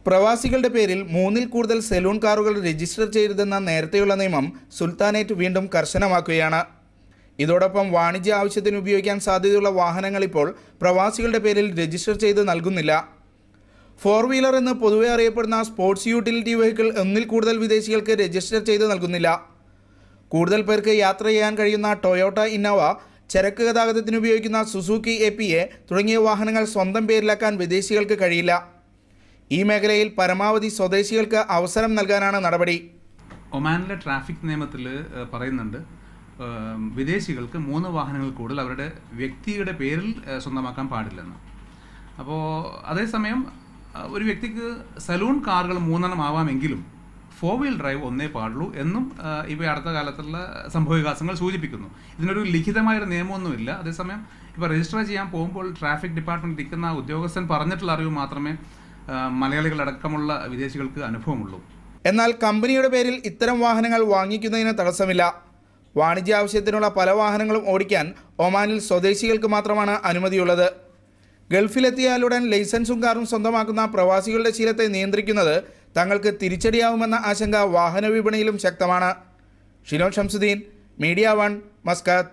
പ്രവാസികളുടെ പേരിൽ 3-ൽ കൂടുതൽ സെലൂൺ കാറുകൾ രജിസ്റ്റർ ചെയ്യരുതെന്ന നേരത്തെയുള്ള നിയമം സുൽത്താനേറ്റ് വീണ്ടും കർശനമാക്കുകയാണ്. ഇതോടൊപ്പം വാണിജ്യ ആവശ്യത്തിന് ഉപയോഗിക്കാൻ സാധ്യതയുള്ള വാഹനങ്ങൾ ഇപ്പോൾ പ്രവാസികളുടെ പേരിൽ രജിസ്റ്റർ ചെയ്ത് നൽകുന്നില്ല. 4 വീലർ എന്ന് പൊതുവെ അറിയപ്പെടുന്ന സ്പോർട്സ് യൂട്ടിലിറ്റി വെഹിക്കിൾ 1-ൽ കൂടുതൽ വിദേശികൾക്ക് രജിസ്റ്റർ ചെയ്ത് നൽകുന്നില്ല. കൂടുതൽ പേർക്ക് യാത്ര ചെയ്യാൻ കഴിയുന്ന ടൊയോട്ട ഇന്നോവ, ചരക്ക് ഗതാഗതത്തിന് ഉപയോഗിക്കുന്ന സുസുക്കി APA തുടങ്ങിയ വാഹനങ്ങൾ സ്വന്തം പേരിലാക്കാൻ വിദേശികൾക്ക് കഴിയില്ല. ഈ മേഖലയിൽ പരമാവധി സ്വദേശികൾക്ക് അവസരം നൽകാനാണ് നടപടി. ഒമാനിലെ ട്രാഫിക് നിയമത്തിൽ പറയുന്നുണ്ട്, വിദേശികൾക്ക് 3 വാഹനങ്ങൾ കൂടുതൽ അവരുടെ വ്യക്തിയുടെ പേരിൽ സ്വന്തമാക്കാൻ പാടില്ലെന്ന്. അപ്പോൾ അതേസമയം ഒരു വ്യക്തിക്ക് സലൂൺ കാറുകൾ 3 ആവാമെങ്കിലും 4 വീൽ ഡ്രൈവ് 1 പാടുള്ളൂ എന്നും ഇപ്പോൾ അടുത്ത കാലത്തുള്ള സംഭവവികാസങ്ങൾ സൂചിപ്പിക്കുന്നു. ഇതിനൊരു ലിഖിതമായൊരു നിയമമൊന്നുമില്ല. അതേസമയം ഇപ്പോൾ രജിസ്റ്റർ ചെയ്യാൻ പോകുമ്പോൾ ട്രാഫിക് ഡിപ്പാർട്ട്മെൻറ്റ് ഇരിക്കുന്ന ഉദ്യോഗസ്ഥൻ പറഞ്ഞിട്ടുള്ള അറിവ് മാത്രമേ മലയാളികളടക്കമുള്ള വിദേശികൾക്ക് അനുഭവമുള്ളൂ. എന്നാൽ കമ്പനിയുടെ പേരിൽ ഇത്തരം വാഹനങ്ങൾ വാങ്ങിക്കുന്നതിന് തടസ്സമില്ല. വാണിജ്യ ആവശ്യത്തിനുള്ള പല വാഹനങ്ങളും ഓടിക്കാൻ ഒമാനിൽ സ്വദേശികൾക്ക് മാത്രമാണ് അനുമതിയുള്ളത്. ഗൾഫിലെത്തിയാലുടൻ ലൈസൻസും കാറും സ്വന്തമാക്കുന്ന പ്രവാസികളുടെ ശീലത്തെ നിയന്ത്രിക്കുന്നത് തങ്ങൾക്ക് തിരിച്ചടിയാവുമെന്ന ആശങ്ക വാഹന വിപണിയിലും ശക്തമാണ്. Shino Shamsudheen, media 1, Muscat.